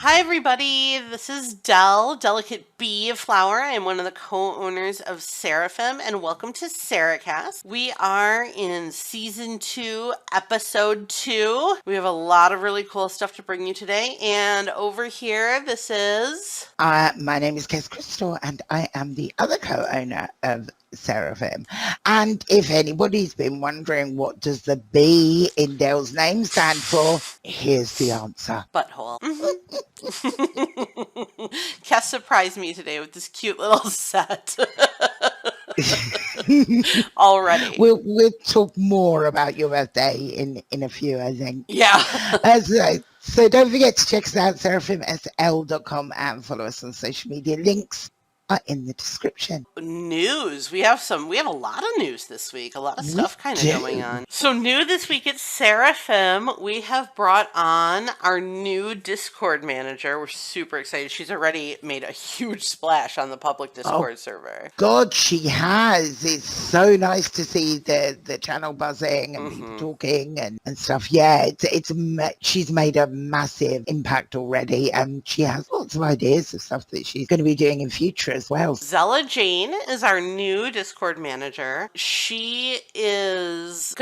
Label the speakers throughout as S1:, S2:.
S1: Hi, everybody. This is Dell, Delicate Bee of Flower. I am one of the co-owners of Seraphim, and welcome to SeraCast. We are in Season 2, Episode 2. We have a lot of really cool stuff to bring you today, and over here, this is...
S2: My name is Kes Crystal, and I am the other co-owner of Seraphim. And if anybody's been wondering what does the B in Dell's name stand for, here's the answer.
S1: Butthole. Kes surprised me today with this cute little set. Already.
S2: We'll talk more about your birthday in a few, I think.
S1: Yeah.
S2: So don't forget to check us out, seraphimsl.com, and follow us on social media. Links are in the description.
S1: News. We have a lot of news this week. A lot of stuff kind of going on. So new this week at Seraphim, we have brought on our new Discord manager. We're super excited. She's already made a huge splash on the public Discord server.
S2: God, she has. It's so nice to see the channel buzzing and people talking and stuff. Yeah, she's made a massive impact already, and she has lots of ideas of stuff that she's going to be doing in future as well.
S1: Zella Jane is our new Discord manager. She has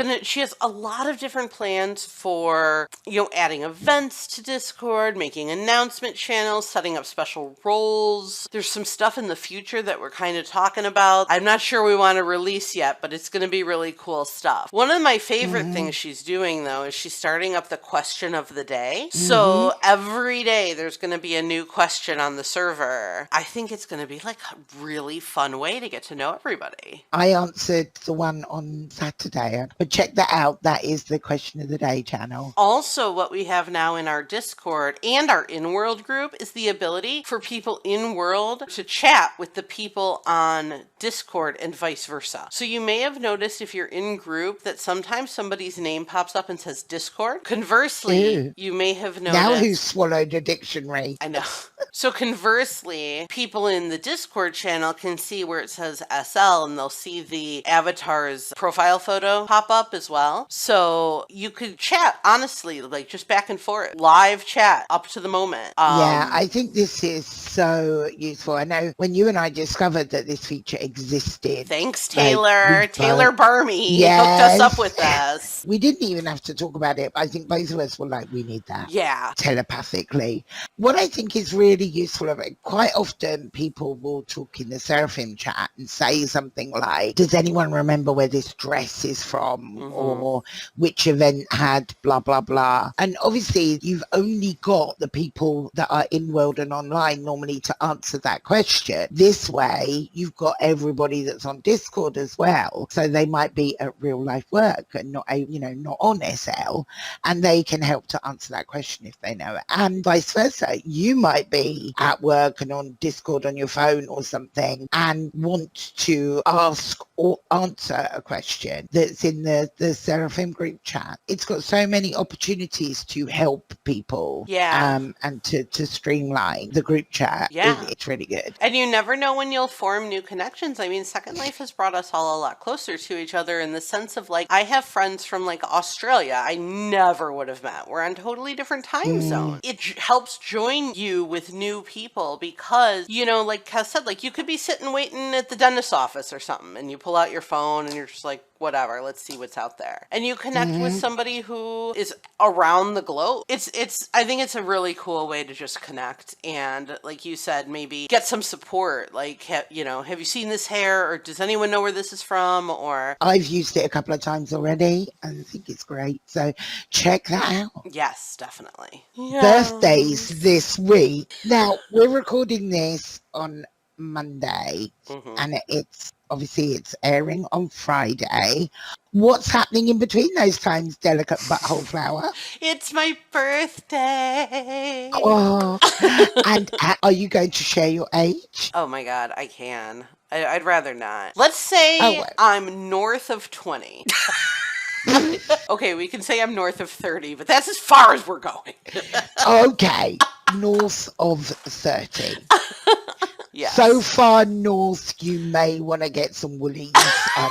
S1: a lot of different plans for, adding events to Discord, making announcement channels, setting up special roles. There's some stuff in the future that we're kind of talking about. I'm not sure we want to release yet, but it's going to be really cool stuff. One of my favorite things she's doing, though, is she's starting up the question of the day. So every day there's going to be a new question on the server. I think it's going to be like a really fun way to get to know everybody.
S2: I answered the one on Saturday, but check that out. That is the question of the day channel.
S1: Also, what we have now in our Discord and our in-world group is the ability for people in-world to chat with the people on Discord and vice versa. So you may have noticed if you're in group that sometimes somebody's name pops up and says Discord. Conversely, you may have noticed...
S2: Now who's swallowed a dictionary?
S1: I know. So conversely, people in the Discord channel can see where it says SL, and they'll see the avatar's profile photo pop up as well. So you could chat, honestly, like just back and forth. Live chat up to the moment.
S2: Yeah, I think this is so useful. I know when you and I discovered that this feature existed.
S1: Thanks, Taylor. Taylor Burmy hooked us up with this.
S2: We didn't even have to talk about it. I think both of us were like, we need that.
S1: Yeah.
S2: Telepathically. What I think is really useful of it, quite often people will talk in the Seraphim chat and say something like, does anyone remember where this dress is from? Or which event had blah, blah, blah. And obviously you've only got the people that are in world and online normally to answer that question. This way you've got everybody that's on Discord as well. So they might be at real life work and not on SL, and they can help to answer that question if they know it. And vice versa. You might be at work and on Discord on your phone or something and want to ask or answer a question that's in the Seraphim group chat. It's got so many opportunities to help people and to streamline the group chat. It's really good.
S1: And you never know when you'll form new connections. I mean, Second Life has brought us all a lot closer to each other in the sense of, like, I have friends from, like, Australia I never would have met. We're on totally different time zones. It helps join you with new people because, like Kes said, like, you could be sitting waiting at the dentist's office or something, and you pull out your phone and you're just like, whatever, let's see what's out there. And you connect with somebody who is around the globe. I think it's a really cool way to just connect. And like you said, maybe get some support. Like, have you seen this hair, or does anyone know where this is from? Or
S2: I've used it a couple of times already and I think it's great. So check that out.
S1: Yes, definitely.
S2: Birthdays this week. Now we're recording this on Monday and it's airing on Friday. What's happening in between those times, delicate butthole flower?
S1: It's my birthday.
S2: Oh, and are you going to share your age?
S1: Oh my God, I can. I'd rather not. Let's say I'm north of 20. Okay, we can say I'm north of 30, but that's as far as we're going.
S2: Okay, north of 30.
S1: Yes.
S2: So far north, you may want to get some woolies.
S1: Yeah,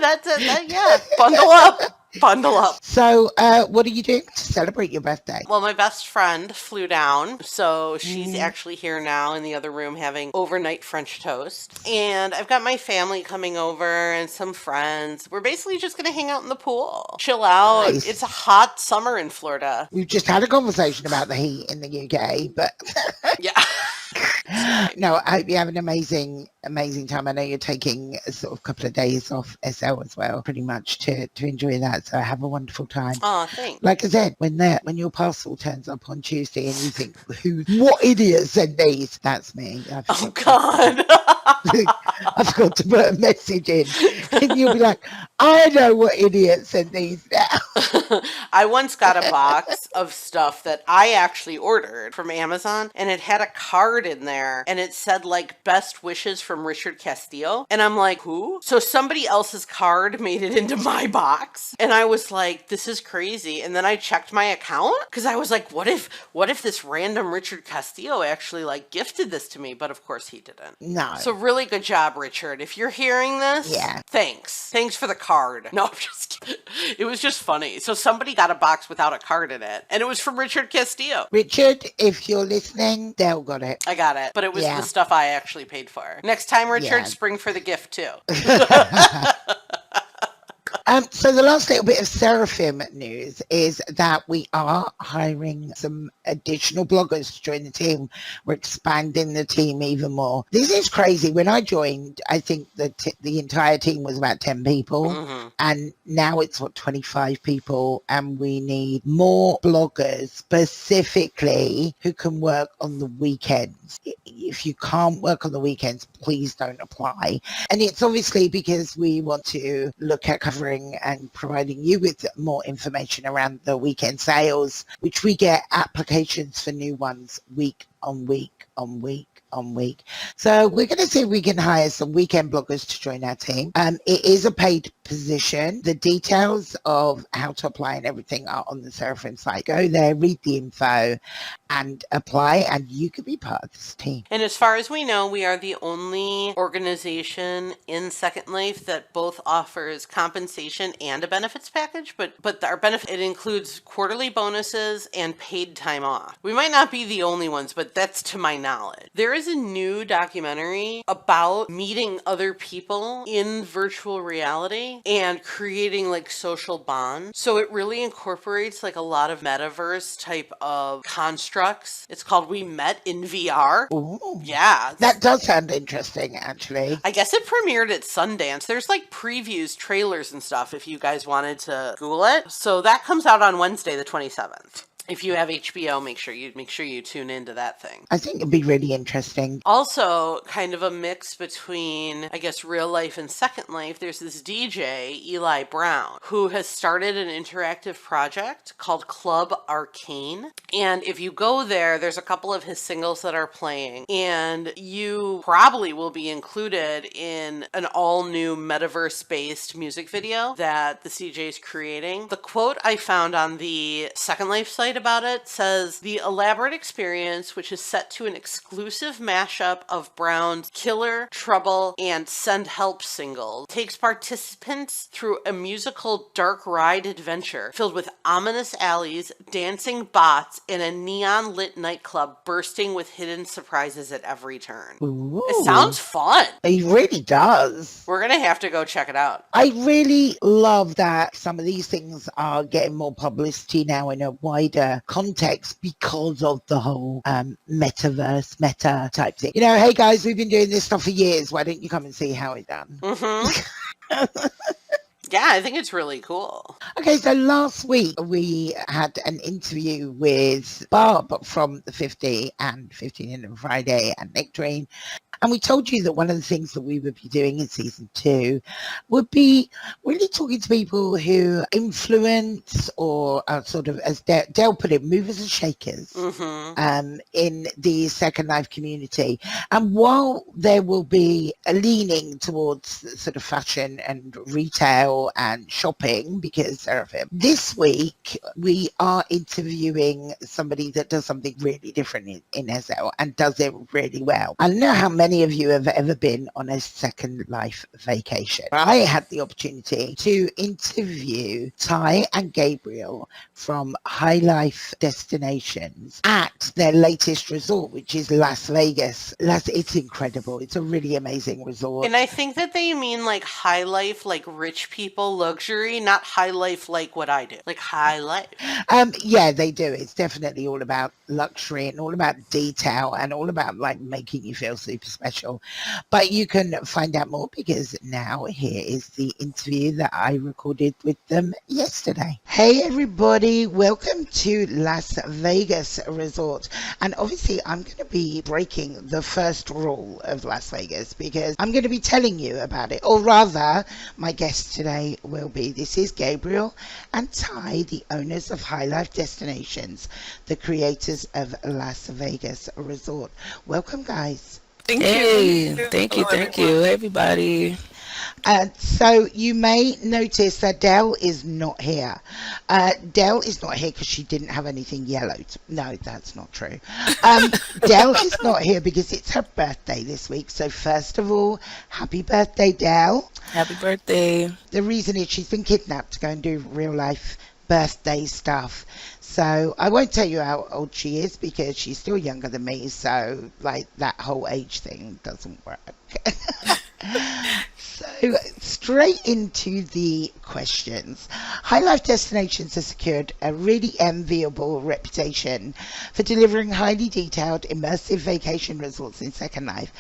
S1: that's it. Yeah, bundle up. Bundle up.
S2: So, what are you doing to celebrate your birthday?
S1: Well, my best friend flew down, so she's actually here now in the other room having overnight French toast. And I've got my family coming over and some friends. We're basically just going to hang out in the pool, chill out.
S2: Nice.
S1: It's a hot summer in Florida.
S2: We've just had a conversation about the heat in the UK, but
S1: Yeah.
S2: no, I hope you have an amazing time. I know you're taking a sort of couple of days off SL as well, pretty much to enjoy that. So have a wonderful time.
S1: Oh, thanks.
S2: Like I said, when your parcel turns up on Tuesday and you think, what idiot sent these? That's me.
S1: Oh, God.
S2: I forgot to put a message in. And you'll be like, I know what idiot sent these now.
S1: I once got a box of stuff that I actually ordered from Amazon, and it had a card in there, and it said, like, best wishes from Richard Castillo. And I'm like, who? So somebody else's card made it into my box. And I was like, this is crazy. And then I checked my account, because I was like, what if this random Richard Castillo actually, like, gifted this to me? But of course he didn't.
S2: No.
S1: So really good job, Richard. If you're hearing this,
S2: yeah,
S1: thanks. Thanks for the card. No, I'm just kidding. It was just funny. So somebody got a box without a card in it, and it was from Richard Castillo.
S2: Richard, if you're listening, Dale got it.
S1: I got it, but it was the stuff I actually paid for. Next time, Richard, spring for the gift too.
S2: So the last little bit of Seraphim news is that we are hiring some additional bloggers to join the team. We're expanding the team even more. This is crazy. When I joined, I think the entire team was about 10 people, and now it's 25 people, and we need more bloggers specifically who can work on the weekends. If you can't work on the weekends, please don't apply. And it's obviously because we want to look at covering and providing you with more information around the weekend sales, which we get applications for new ones week on week on week on week. So we're going to see if we can hire some weekend bloggers to join our team. It is a paid position. The details of how to apply and everything are on the Seraphim site. Go there, read the info and apply, and you could be part of this team.
S1: And as far as we know, we are the only organization in Second Life that both offers compensation and a benefits package, but our benefit, it includes quarterly bonuses and paid time off. We might not be the only ones, but that's to my knowledge. There is a new documentary about meeting other people in virtual reality and creating like social bonds. So it really incorporates like a lot of metaverse type of constructs. It's called We Met in VR.
S2: Ooh.
S1: Yeah.
S2: That does sound interesting, actually.
S1: I guess it premiered at Sundance. There's like previews, trailers and stuff if you guys wanted to Google it. So that comes out on Wednesday, the 27th. If you have HBO, make sure you tune into that thing.
S2: I think it'd be really interesting.
S1: Also, kind of a mix between, I guess, real life and Second Life. There's this DJ, Eli Brown, who has started an interactive project called Club Arcane. And if you go there, there's a couple of his singles that are playing. And you probably will be included in an all-new metaverse-based music video that the CJ is creating. The quote I found on the Second Life site about it says, the elaborate experience, which is set to an exclusive mashup of Brown's Killer, Trouble, and Send Help singles, takes participants through a musical dark ride adventure filled with ominous alleys, dancing bots, and a neon-lit nightclub bursting with hidden surprises at every turn.
S2: Ooh.
S1: It sounds fun.
S2: It really does.
S1: We're gonna have to go check it out.
S2: I really love that some of these things are getting more publicity now in a wider context because of the whole metaverse, meta type thing. You know, hey guys, we've been doing this stuff for years. Why don't you come and see how it's done?
S1: Yeah, I think it's really cool.
S2: Okay, so last week we had an interview with Barb from the 50 and 15 and Friday and Nectarine. And we told you that one of the things that we would be doing in season 2 would be really talking to people who influence or are sort of, as Dale put it, movers and shakers in the Second Life community. And while there will be a leaning towards sort of fashion and retail and shopping, because Seraphim, this week we are interviewing somebody that does something really different in SL and does it really well. I don't know how many many of you have ever been on a Second Life vacation. I had the opportunity to interview Ty and Gabriel from HighLife Destinations at their latest resort, which is Las Vegas. It's incredible. It's a really amazing resort.
S1: And I think that they mean like high life, like rich people luxury, not high life like what I do, like high life.
S2: Yeah, they do. It's definitely all about luxury and all about detail and all about like making you feel super special. But you can find out more because now here is the interview that I recorded with them yesterday. Hey everybody, welcome to Las Vegas Resort. And obviously I'm going to be breaking the first rule of Las Vegas because I'm going to be telling you about it. Or rather, my guests today will be, this is Gabriel and Ty, the owners of HighLife Destinations, the creators of Las Vegas Resort. Welcome, guys.
S3: Thank you, everybody.
S2: So you may notice that Dell is not here. Dell is not here because she didn't have anything yellowed. No, that's not true. Dell is not here because it's her birthday this week. So first of all, happy birthday, Dell.
S3: Happy birthday.
S2: The reason is she's been kidnapped to go and do real life birthday stuff. So I won't tell you how old she is because she's still younger than me. So like that whole age thing doesn't work. So straight into the questions. HighLife Destinations has secured a really enviable reputation for delivering highly detailed, immersive vacation resorts in Second Life.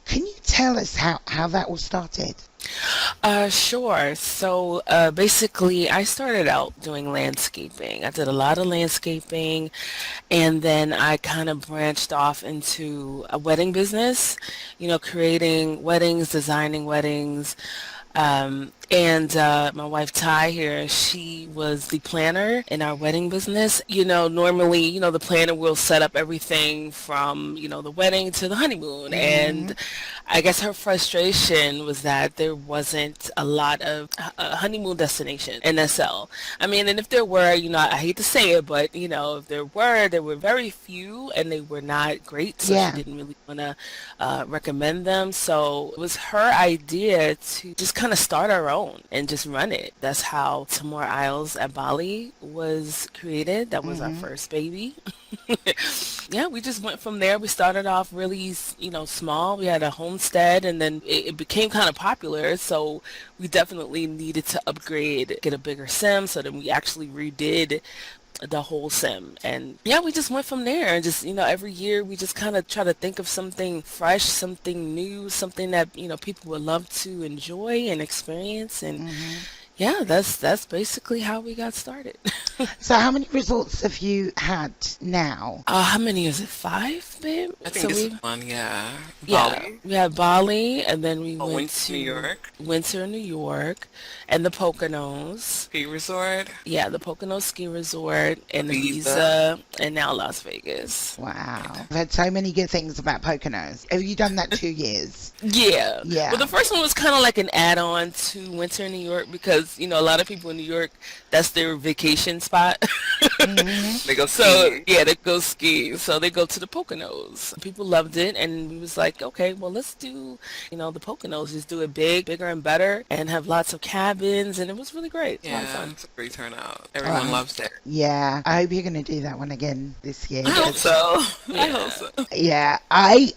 S2: Can you tell us how that all started?
S3: Sure. So basically, I started out doing landscaping. I did a lot of landscaping, and then I kind of branched off into a wedding business, creating weddings, designing weddings. And my wife Ty here, she was the planner in our wedding business. Normally, the planner will set up everything from, the wedding to the honeymoon. And I guess her frustration was that there wasn't a lot of honeymoon destination in SL. I mean, and if there were, I hate to say it, but, if there were very few and they were not great. So she didn't really want to recommend them. So it was her idea to just kind of start our own and just run it. That's how Timor Isles at Bali was created. That was our first baby. Yeah, we just went from there. We started off really, small. We had a homestead, and then it became kind of popular. So we definitely needed to upgrade, get a bigger sim. So then we actually redid the whole sim, and we just went from there, and just every year we just kind of try to think of something fresh, something new, something that people would love to enjoy and experience, and that's basically how we got started.
S2: So how many resorts have you had now?
S3: How many is it? 5, babe?
S4: I think this is one,
S3: Yeah,
S4: Bali.
S3: we had Bali, and then we went to
S4: New York.
S3: Winter, New York, and the Poconos.
S4: Ski resort.
S3: Yeah, the Poconos Ski Resort, and
S4: Ibiza.
S3: Ibiza, and now Las Vegas.
S2: Wow. I've heard so many good things about Poconos. Have you done that 2 years?
S3: Yeah.
S2: Yeah.
S3: Well, the first one was kind of like an add-on to Winter in New York because, a lot of people in New York, that's their vacation spot.
S4: They go
S3: So,
S4: skiing.
S3: they go ski. So they go to the Poconos. People loved it, and we was like, okay, well, let's do, the Poconos. Just do it bigger and better, and have lots of cabins, and it was really great. It was a lot of
S4: Yeah,
S3: fun.
S4: it's a great turnout. Everyone loves it.
S2: Yeah. I hope you're going to do that one again this year.
S4: I hope so.
S3: Yeah.
S4: I hope so.
S2: Yeah, I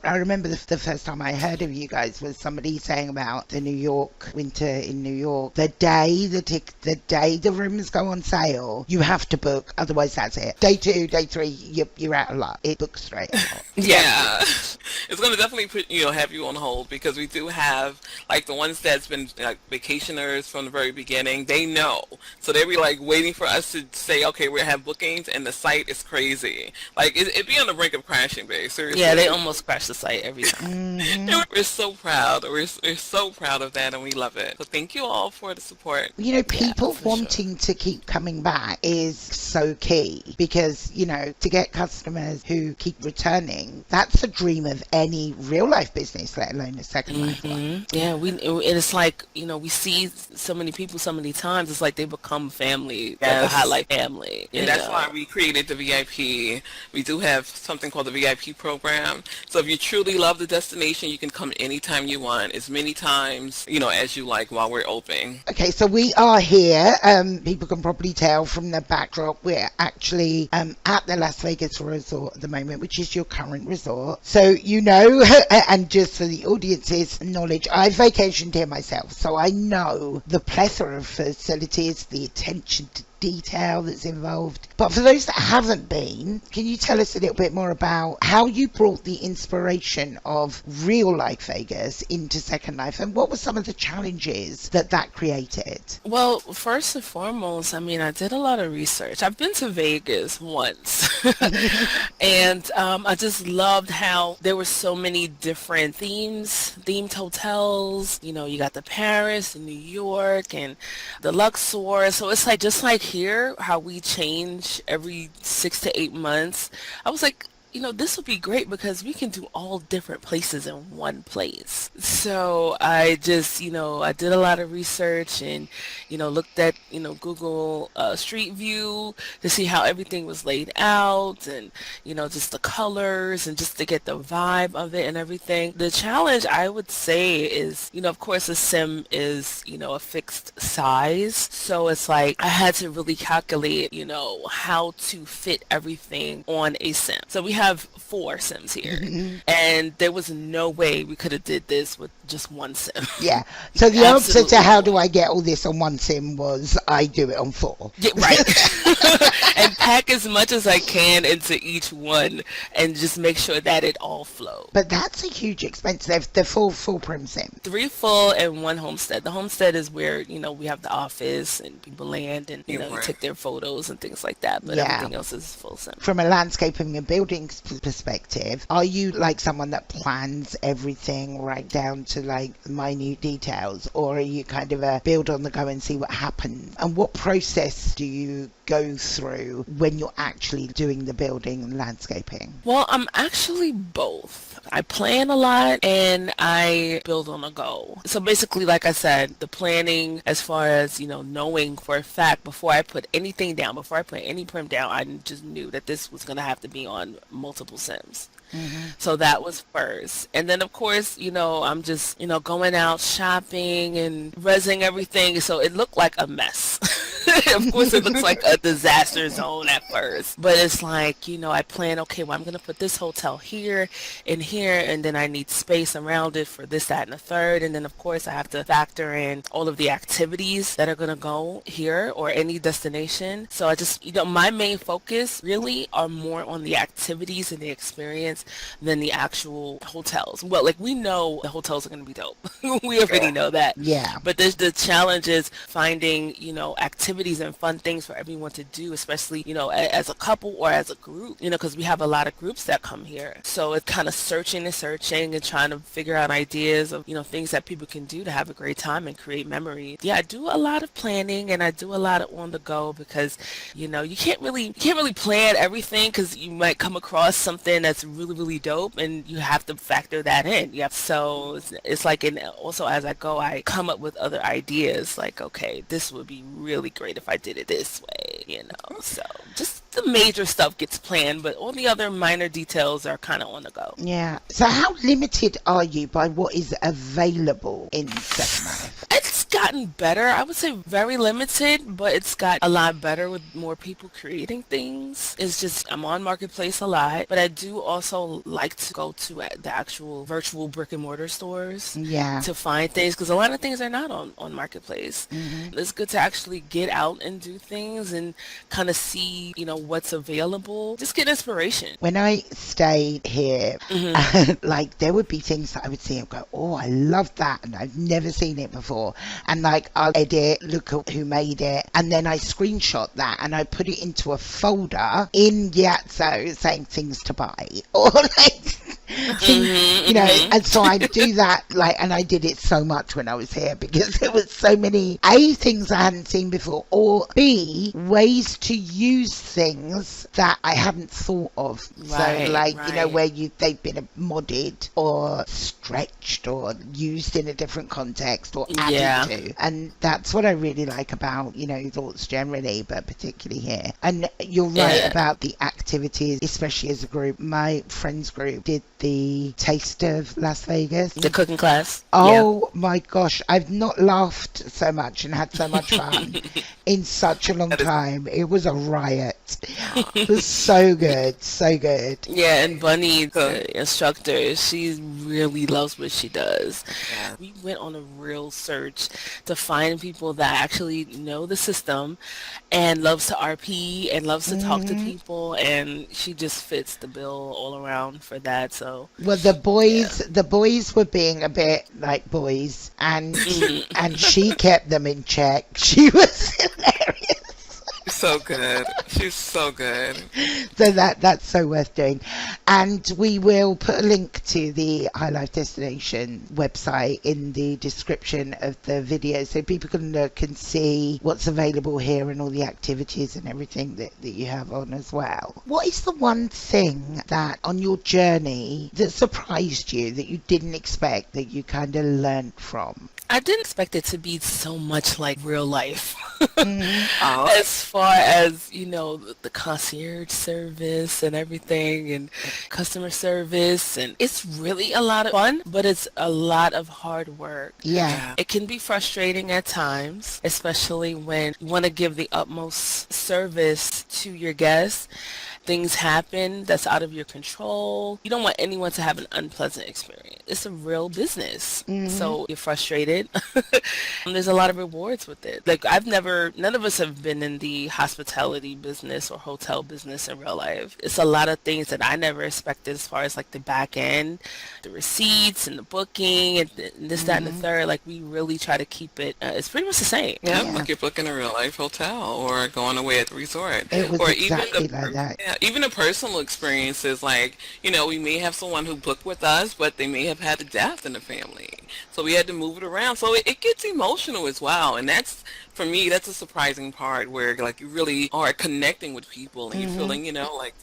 S2: remember the first time I heard of you guys was somebody saying about the New York winter in New York. The day the rooms go on sale, you have to book, otherwise that's it. Day 2, day 3, you're out of luck. It books straight out.
S4: Yeah. It's going to definitely put, have you on hold because we do have, like, the ones that's been, like, vacationers from the very beginning, they know. So they be, like, waiting for us to say, okay, we have bookings, and the site is crazy. Like, it'd be on the brink of crashing, babe. Seriously.
S3: Yeah, they almost crashed the site every time.
S4: And we're so proud. We're so proud of that, and we love it. So thank thank you all for the support.
S2: You know,
S3: Yeah,
S2: people
S3: for sure.
S2: wanting to keep coming back is so key because, you know, to get customers who keep returning, that's the dream of any real life business, let alone a Second Life one.
S3: Yeah, it's like, you know, we see so many people so many times. It's like they become family, like a
S4: Yes.
S3: HighLife family. You
S4: And that's
S3: know?
S4: why we created the VIP. We do have something called the VIP program. So if you truly love the destination, you can come anytime you want, as many times, you know, as you like while we're open.
S2: Okay, so we are here. People can probably tell from the backdrop. We're actually at the Las Vegas Resort at the moment, which is your current resort. So, you know, and just for the audience's knowledge, I vacationed here myself, so I know the plethora of facilities, the attention to detail that's involved. But for those that haven't been, can you tell us a little bit more about how you brought the inspiration of real life Vegas into Second Life, and what were some of the challenges that created?
S3: Well, first and foremost, I mean, I did a lot of research. I've been to Vegas once, and I just loved how there were so many different themed hotels. You know, you got the Paris and New York and the Luxor. So it's like just like here, how we change every 6 to 8 months. I was like, you know, this would be great because we can do all different places in one place. So I just, you know, I did a lot of research and, you know, looked at, you know, Google Street View to see how everything was laid out and, you know, just the colors and just to get the vibe of it and everything. The challenge, I would say, is, you know, of course, a sim is, you know, a fixed size. So it's like I had to really calculate, you know, how to fit everything on a sim. So we have 4 sims here, and there was no way we could have did this with just one sim.
S2: Yeah. So the answer
S3: Absolutely.
S2: to how do I get all this on one sim was I do it on 4.
S3: Yeah, right. And pack as much as I can into each one and just make sure that it all flows.
S2: But that's a huge expense. They're full prim sim.
S3: 3 full and 1 homestead. The homestead is where, you know, we have the office and people land and, you know,
S4: Right.
S3: take their photos and things like that. But
S2: Yeah.
S3: everything else is full sim.
S2: From a landscaping and building perspective, are you like someone that plans everything right down to like minute details, or are you kind of a build on the go and see what happens? And what process do you go through when you're actually doing the building and landscaping?
S3: Well, I'm actually both. I plan a lot and I build on the go. So basically, like I said, the planning as far as, you know, knowing for a fact before I put anything down, before I put any prim down, I just knew that this was going to have to be on multiple sims. So that was first. And then, of course, you know, I'm just, you know, going out shopping and rezzing everything. So it looked like a mess. Of course, it looks like a disaster zone at first. But it's like, you know, I plan, okay, well, I'm going to put this hotel here and here, and then I need space around it for this, that, and the third. And then, of course, I have to factor in all of the activities that are going to go here or any destination. So I just, you know, my main focus really are more on the activities and the experience than the actual hotels. Well, like, we know the hotels are going to be dope. We already know that.
S2: Yeah.
S3: But there's the challenge is finding, you know, activities and fun things for everyone to do, especially, you know, as a couple or as a group, you know, because we have a lot of groups that come here. So it's kind of searching and trying to figure out ideas of, you know, things that people can do to have a great time and create memories. Yeah, I do a lot of planning and I do a lot of on the go because, you know, you can't really plan everything because you might come across something that's really dope and you have to factor that in. Yeah. So it's like, and also as I go, I come up with other ideas like, okay, this would be really great if I did it this way, you know. So just the major stuff gets planned, but all the other minor details are kind of on the go.
S2: Yeah. So how limited are you by what is available in Second Life?
S3: It's gotten better. I would say very limited, but it's got a lot better with more people creating things. It's just, I'm on Marketplace a lot, but I do also like to go to the actual virtual brick and mortar stores
S2: Yeah.
S3: to find things, because a lot of things are not on Marketplace. It's good to actually get out and do things and kind of see, you know, what's available. Just get inspiration.
S2: When I stayed here, like there would be things that I would see and go, oh, I love that, and I've never seen it before. And like I'll edit, look at who made it, and then I screenshot that and I put it into a folder in Yazoo saying things to buy. Or like You know, and so I do that, like, and I did it so much when I was here because there was so many A, things I hadn't seen before, or B, ways to use things that I hadn't thought of.
S3: Right,
S2: so like, you know,
S3: right.
S2: where they've been modded or stretched or used in a different context or
S3: Yeah.
S2: added to. And that's what I really like about, you know, thoughts generally, but particularly here. And you're right
S3: Yeah.
S2: about the activities, especially as a group. My friends group did the Taste of Las Vegas.
S3: The cooking class.
S2: Oh my gosh, I've not laughed so much and had so much fun in such a long time. It was a riot. It was so good, so good.
S3: Yeah, and Bunny, the instructor, she really loves what she does.
S4: Yeah.
S3: We went on a real search to find people that actually know the system and loves to RP and loves to talk to people, and she just fits the bill all around for that. So
S2: Well, the boys were being a bit like boys, and and she kept them in check. She was hilarious.
S4: She's so good. She's so good.
S2: So that's so worth doing. And we will put a link to the HighLife Destination website in the description of the video so people can look and see what's available here and all the activities and everything that you have on as well. What is the one thing that on your journey that surprised you that you didn't expect that you kind of learned from?
S3: I didn't expect it to be so much like real life.
S4: Oh,
S3: As far as, you know, the concierge service and everything and customer service, and it's really a lot of fun, but it's a lot of hard work.
S2: Yeah.
S3: It can be frustrating at times, especially when you want to give the utmost service to your guests. Things happen that's out of your control. You don't want anyone to have an unpleasant experience. It's a real business. So you're frustrated. And there's a lot of rewards with it. Like none of us have been in the hospitality business or hotel business in real life. It's a lot of things that I never expected as far as like the back end, the receipts and the booking and this, that, and the third. Like we really try to keep it, it's pretty much the same.
S4: yeah, like you're booking a real life hotel or going away at the resort.
S2: It was
S4: Or
S2: exactly
S4: even
S2: like that.
S4: yeah, even the personal experiences, like, you know, we may have someone who booked with us, but they may have had a death in the family. So we had to move it around. So it gets emotional as well. And that's, for me, that's a surprising part where, like, you really are connecting with people and you're feeling, you know, like,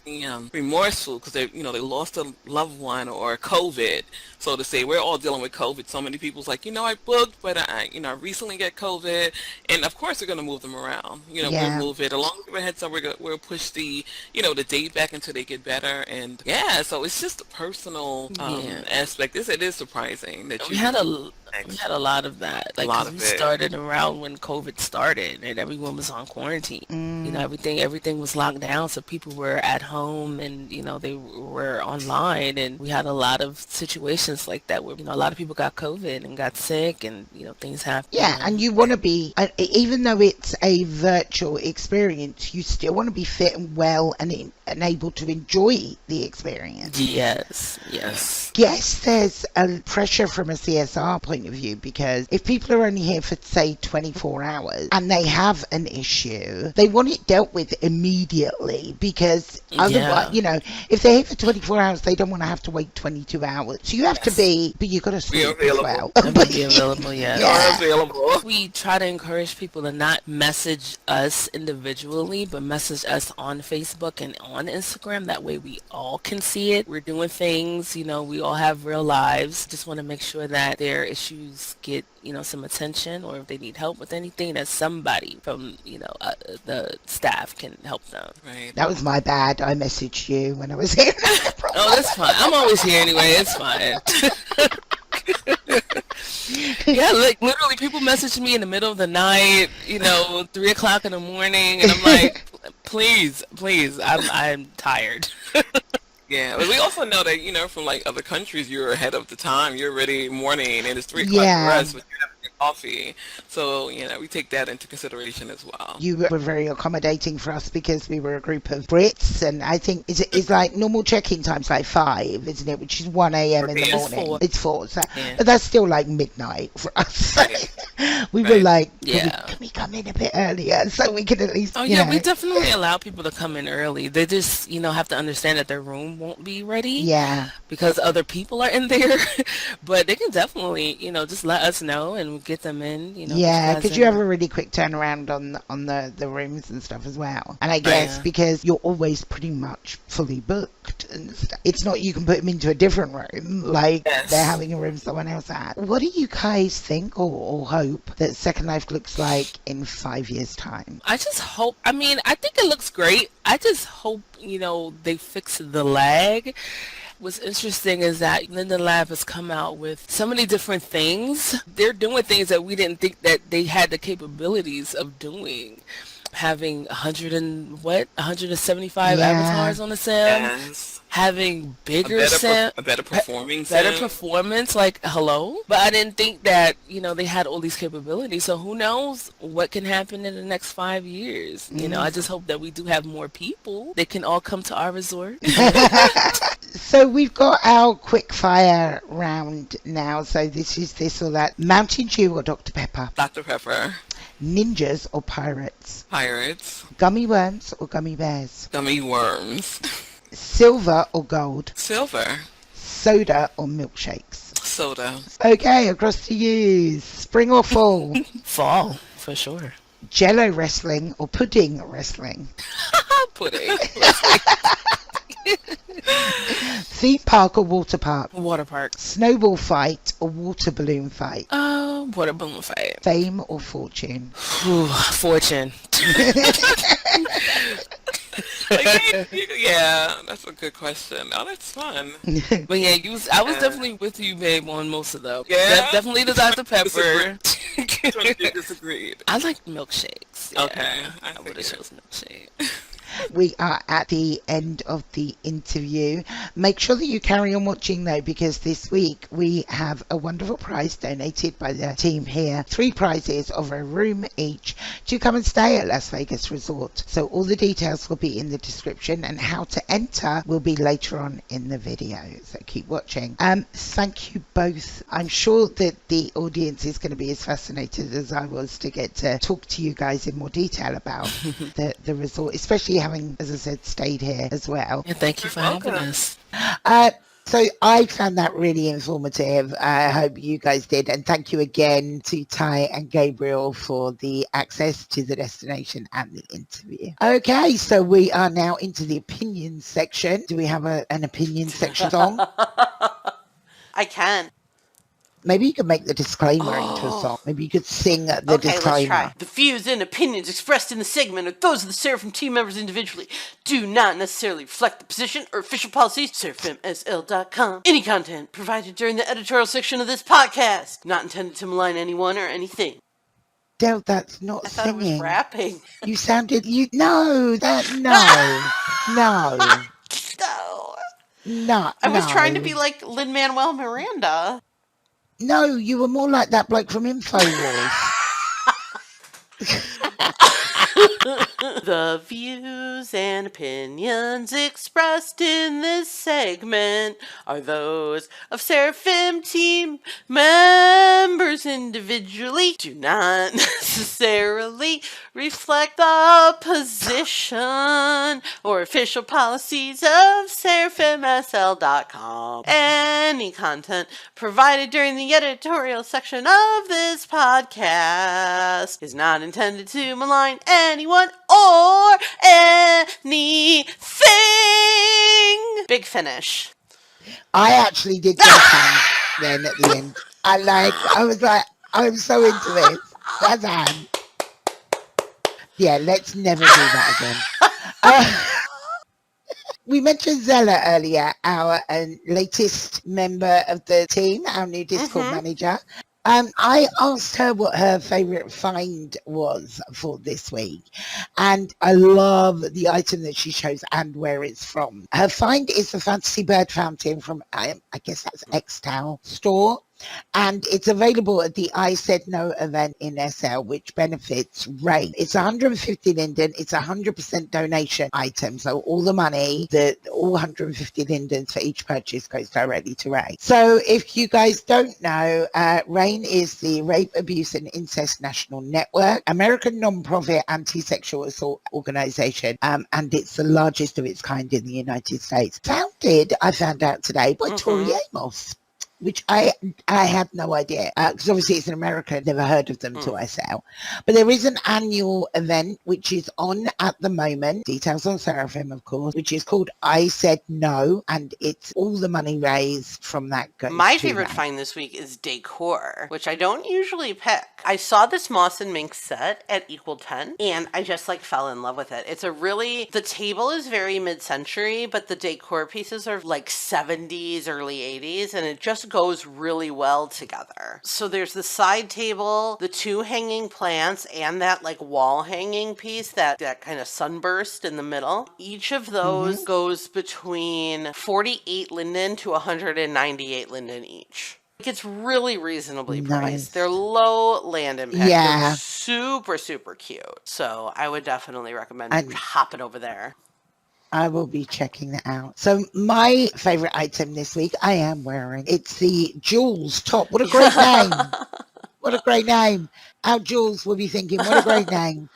S4: remorseful because they, you know, they lost a loved one or COVID. So to say, we're all dealing with COVID. So many people's like, you know, I booked, but I recently got COVID. And of course, we're going to move them around. You know,
S2: Yeah.
S4: we'll move it along with heads up. We'll push the, you know, the date back until they get better. And yeah, so it's just a personal aspect. It is surprising that
S3: We
S4: you
S3: had a lot of that. Like,
S4: lot
S3: 'cause
S4: of
S3: we
S4: it.
S3: started around when COVID started and everyone was on quarantine. You know, everything was locked down, so people were at home and, you know, they were online, and we had a lot of situations like that where, you know, a lot of people got COVID and got sick and, you know, things happen.
S2: Yeah, and you want to be, even though it's a virtual experience, you still want to be fit and well and able to enjoy the experience.
S3: Yes.
S2: Yes, there's a pressure from a CSR point of view because if people are only here for, say, 24 hours and they have an issue, they want it dealt with immediately because otherwise, you know, if they're here for 24 hours, they don't want to have to wait 22 hours. So you have to be, but you've got to sleep as
S4: available.
S2: well.
S3: Be available, yeah.
S2: Yeah.
S4: available.
S3: We try to encourage people to not message us individually, but message us on Facebook and on Instagram. That way we all can see it. We're doing things, you know, we all have real lives. Just want to make sure that their issues get, you know, some attention, or if they need help with anything, that somebody from, you know, the staff can help them.
S4: Right.
S2: That was my bad. I messaged you when I was here.
S3: Oh, that's fine. I'm always here anyway. It's fine. Yeah, like literally people message me in the middle of the night, you know, 3 o'clock in the morning, and I'm like, please, I'm tired.
S4: Yeah, but we also know that, you know, from like other countries, you're ahead of the time. You're already morning, and it's 3 o'clock
S2: Yeah.
S4: for us, but you're having your coffee. So, you know, we take that into consideration as well.
S2: You were very accommodating for us because we were a group of Brits, and I think it's like normal check-in time's like 5, isn't it? Which is 1 a.m. in the
S4: It's
S2: morning.
S3: 4.
S2: It's 4, so,
S3: Yeah.
S2: but that's still like midnight for us.
S4: Right.
S2: We were
S4: Right.
S2: like,
S3: Yeah.
S2: can we come in a bit earlier so we can at least,
S3: Oh yeah, we definitely allow people to come in early. They just, have to understand that their room won't be ready
S2: Yeah.
S3: because other people are in there. But they can definitely, just let us know and we'll get them in, get you
S2: Yeah,
S3: guys
S2: because you have
S3: in.
S2: a really quick turnaround on the rooms and stuff as well. And I
S3: Oh,
S2: guess
S3: yeah.
S2: because you're always pretty much fully booked and stuff, it's not you can put them into a different room like they're
S4: Yes.
S2: having a room someone else at. What do you guys think or hope that Second Life looks like in 5 years' time?
S3: I just hope, I think it looks great. I just hope, they fix the lag. What's interesting is that Linden Lab has come out with so many different things. They're doing things that we didn't think that they had the capabilities of doing. Having 175
S2: Yeah.
S3: avatars on the sim,
S4: Yes.
S3: having bigger sim,
S4: A better performing
S3: better
S4: sim.
S3: performance, like hello. But I didn't think that, they had all these capabilities. So who knows what can happen in the next 5 years. I just hope that we do have more people. They can all come to our resort.
S2: So we've got our quick fire round now. So this is this or that. Mountain Dew or Dr. Pepper?
S4: Dr. Pepper.
S2: Ninjas or pirates?
S4: Pirates.
S2: Gummy worms or gummy bears?
S4: Gummy worms.
S2: Silver or gold?
S4: Silver.
S2: Soda or milkshakes?
S4: Soda.
S2: Okay, across to you. Spring or fall?
S3: Fall, for sure.
S2: Jello wrestling or pudding wrestling?
S4: Pudding.
S2: Theme park or water park?
S3: Water park.
S2: Snowball fight or water balloon fight?
S3: Water balloon fight.
S2: Fame or fortune?
S3: Ooh, fortune.
S4: Yeah, that's a good question. Oh, that's fun.
S3: But yeah, I was definitely with you, babe, on most of them.
S4: Yeah?
S3: Definitely the Dr. Pepper.
S4: Disagreed.
S3: I like milkshakes. Yeah.
S4: Okay, I
S3: I would have
S4: figured.
S3: chosen milkshake.
S2: We are at the end of the interview. Make sure that you carry on watching though, because this week we have a wonderful prize donated by the team here. 3 prizes of a room each to come and stay at Las Vegas Resort. So all the details will be in the description and how to enter will be later on in the video. So keep watching. Thank you both. I'm sure that the audience is going to be as fascinated as I was to get to talk to you guys in more detail about the resort, especially having, as I said, stayed here as well.
S3: And thank you for having us.
S2: So I found that really informative. I hope you guys did. And thank you again to Ty and Gabriel for the access to the destination and the interview. Okay, so we are now into the opinion section. Do we have an opinion section song?
S1: I can.
S2: Maybe you could make the disclaimer into a song. Maybe you could sing the
S1: Okay,
S2: disclaimer.
S1: let's try. The views and opinions expressed in the segment are those of the Seraphim team members individually, do not necessarily reflect the position or official policies of SeraphimSL.com. Any content provided during the editorial section of this podcast, not intended to malign anyone or anything.
S2: Del, that's not
S1: I thought
S2: singing.
S1: it was rapping.
S2: You sounded, no. No.
S1: I was trying to be like Lin-Manuel Miranda.
S2: No, you were more like that bloke from InfoWars.
S1: The views and opinions expressed in this segment are those of Seraphim team members individually, do not necessarily reflect the position or official policies of SeraphimSL.com. Any content provided during the editorial section of this podcast is not intended to malign anyone or anything. Big finish.
S2: I actually did jazz hands then at the end. I was so into this. Jazz hands. Yeah, let's never do that again. We mentioned Zella earlier, our latest member of the team, our new Discord manager. I asked her what her favourite find was for this week, and I love the item that she chose and where it's from. Her find is the Fantasy Bird Fountain from, I guess that's X-Towel store. And it's available at the I Said No event in SL, which benefits Rain. It's 150 linden. It's 100% donation item. So all the money, all 150 lindens for each purchase goes directly to Rain. So if you guys don't know, Rain is the Rape, Abuse and Incest National Network, American non-profit anti-sexual assault organization, and it's the largest of its kind in the United States. Founded, I found out today, by Tori Amos, which I had no idea, because obviously it's in America. I've never heard of them till I sell. But there is an annual event which is on at the moment, details on Seraphim, of course, which is called I Said No, and it's all the money raised from that goes
S1: My
S2: to
S1: favorite
S2: that.
S1: find this week is decor, which I don't usually pick. I saw this moss and mink set at Equal 10, and I just like fell in love with it. It's the table is very mid-century, but the decor pieces are like 70s, early 80s, and it just goes really well together. So there's the side table, the two hanging plants, and that like wall hanging piece, that kind of sunburst in the middle. Each of those goes between 48 linden to 198 linden each. It's really reasonably priced.
S2: Nice.
S1: They're low land impact.
S2: Yeah.
S1: They're super, super cute. So I would definitely recommend hopping over there.
S2: I will be checking that out. So my favorite item this week, I am wearing. It's the Jules top. What a great name. What a great name. Our Jules will be thinking, what a great name.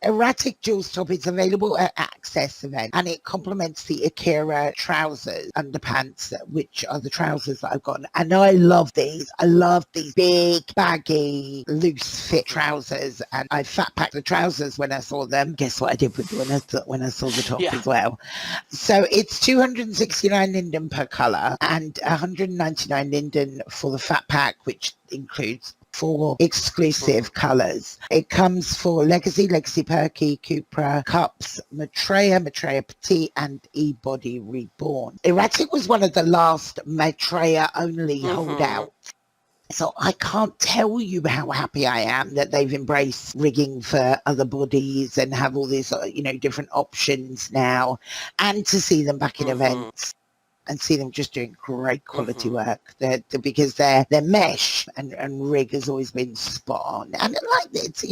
S2: Erratic Jules top is available at Access event, and it complements the Akira trousers, underpants, which are the trousers that I've got. And I love these. I love these big, baggy, loose fit trousers. And I fat packed the trousers when I saw them. Guess what I did with when I saw the top as well. So it's 269 linden per colour and 199 linden for the fat pack, which includes 4 exclusive colours. It comes for Legacy Perky, Cupra, Cups, Maitreya Petite, and E-Body Reborn. Erratic was one of the last Maitreya only holdouts. So I can't tell you how happy I am that they've embraced rigging for other bodies and have all these, different options now, and to see them back in events. And see them just doing great quality work. Because their mesh and rig has always been spot on. And it's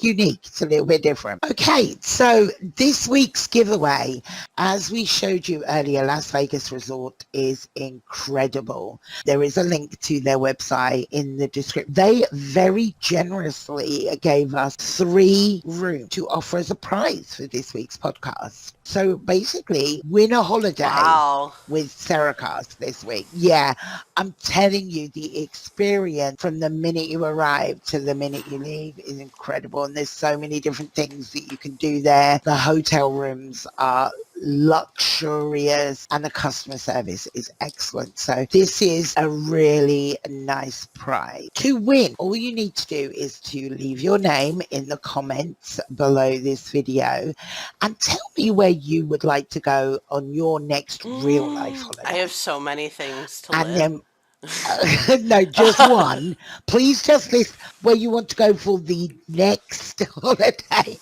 S2: unique. It's a little bit different. Okay, so this week's giveaway, as we showed you earlier, Las Vegas Resort is incredible. There is a link to their website in the description. They very generously gave us 3 rooms to offer as a prize for this week's podcast. So basically, win a holiday with SeraCast this week. Yeah, I'm telling you, the experience from the minute you arrive to the minute you leave is incredible. And there's so many different things that you can do there. The hotel rooms are luxurious and the customer service is excellent. So this is a really nice prize. To win, all you need to do is to leave your name in the comments below this video and tell me where you would like to go on your next real life holiday.
S1: I have so many things to live.
S2: Then no, just one. Please just list where you want to go for the next holiday.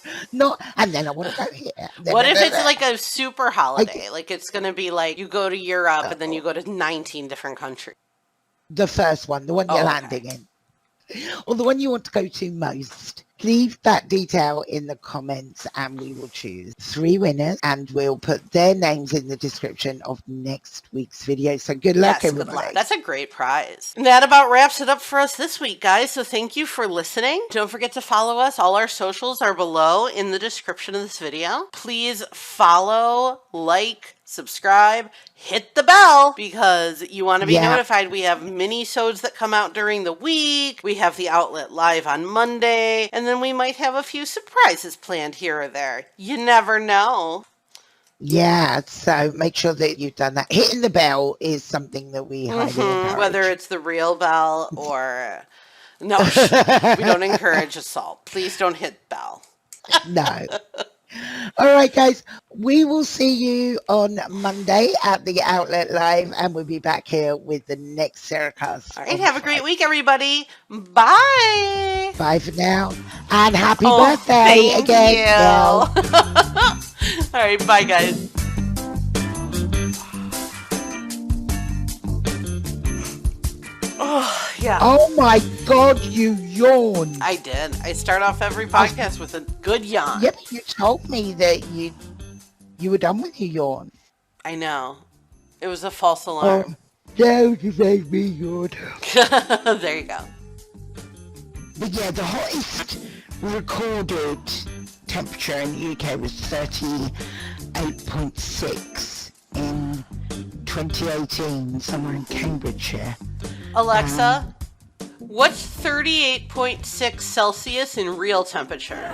S2: And then I want to go here.
S1: What if it's like a super holiday? Like it's going to be like you go to Europe and then you go to 19 different countries.
S2: The first one, the one you're landing in. Or the one you want to go to most. Leave that detail in the comments and we will choose 3 winners and we'll put their names in the description of next week's video. So good luck, everybody.
S1: Good luck. That's a great prize. And that about wraps it up for us this week, guys. So thank you for listening. Don't forget to follow us. All our socials are below in the description of this video. Please follow, like, subscribe, hit the bell because you want to be notified. We have mini-sodes that come out during the week. We have the outlet live on Monday, and then we might have a few surprises planned here or there. You never know.
S2: Yeah, so make sure that you've done that. Hitting the bell is something that we highly encourage.
S1: Whether it's the real bell or... No, we don't encourage assault. Please don't hit bell.
S2: No. All right, guys, we will see you on Monday at the Outlet Live, and we'll be back here with the next SeraCast.
S1: All right, have a great week, everybody. Bye.
S2: Bye for now, and happy birthday again.
S1: All right, bye, guys. Yeah.
S2: Oh my God, you yawned.
S1: I did. I start off every podcast with a good yawn.
S2: Yep, you told me that you were done with your yawn.
S1: I know. It was a false
S2: Oh,
S1: alarm.
S2: don't make me yawn.
S1: There you go.
S2: But yeah, the hottest recorded temperature in the UK was 38.6 in 2018, somewhere in Cambridgeshire.
S1: Alexa, what's 38.6 Celsius in real temperature?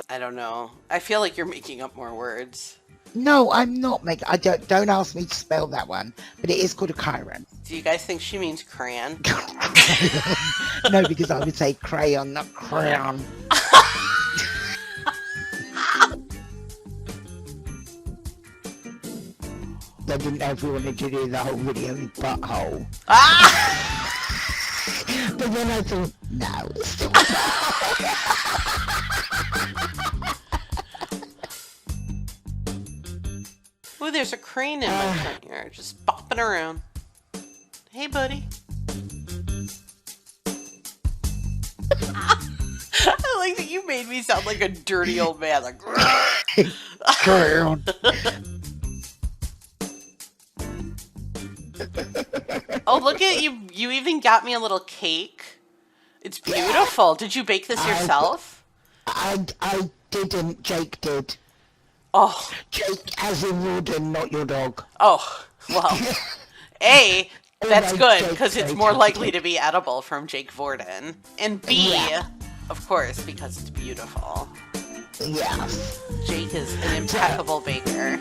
S1: I don't know. I feel like you're making up more words.
S2: No, I'm not making. I don't ask me to spell that one, but it is called a chiron.
S1: Do you guys think she means crayon?
S2: No, because I would say crayon, not crayon. I didn't know if we wanted to do the whole video with butthole.
S1: Ah!
S2: But then I thought, no, it's still
S1: Ooh, there's a crane in my front yard, just bopping around. Hey, buddy. I like that you made me sound like a dirty old man. Like,
S2: crayon.
S1: oh, look at you. You even got me a little cake. It's beautiful. Did you bake this yourself?
S2: I didn't. Jake did.
S1: Oh.
S2: Jake as in Warden, not your dog.
S1: Oh, well. A, that's
S2: my
S1: good,
S2: Jake
S1: because it's
S2: very
S1: more
S2: tempting.
S1: likely to be edible from Jake Vorden. And B, of course, because it's beautiful.
S2: Yeah.
S1: Jake is an impeccable baker.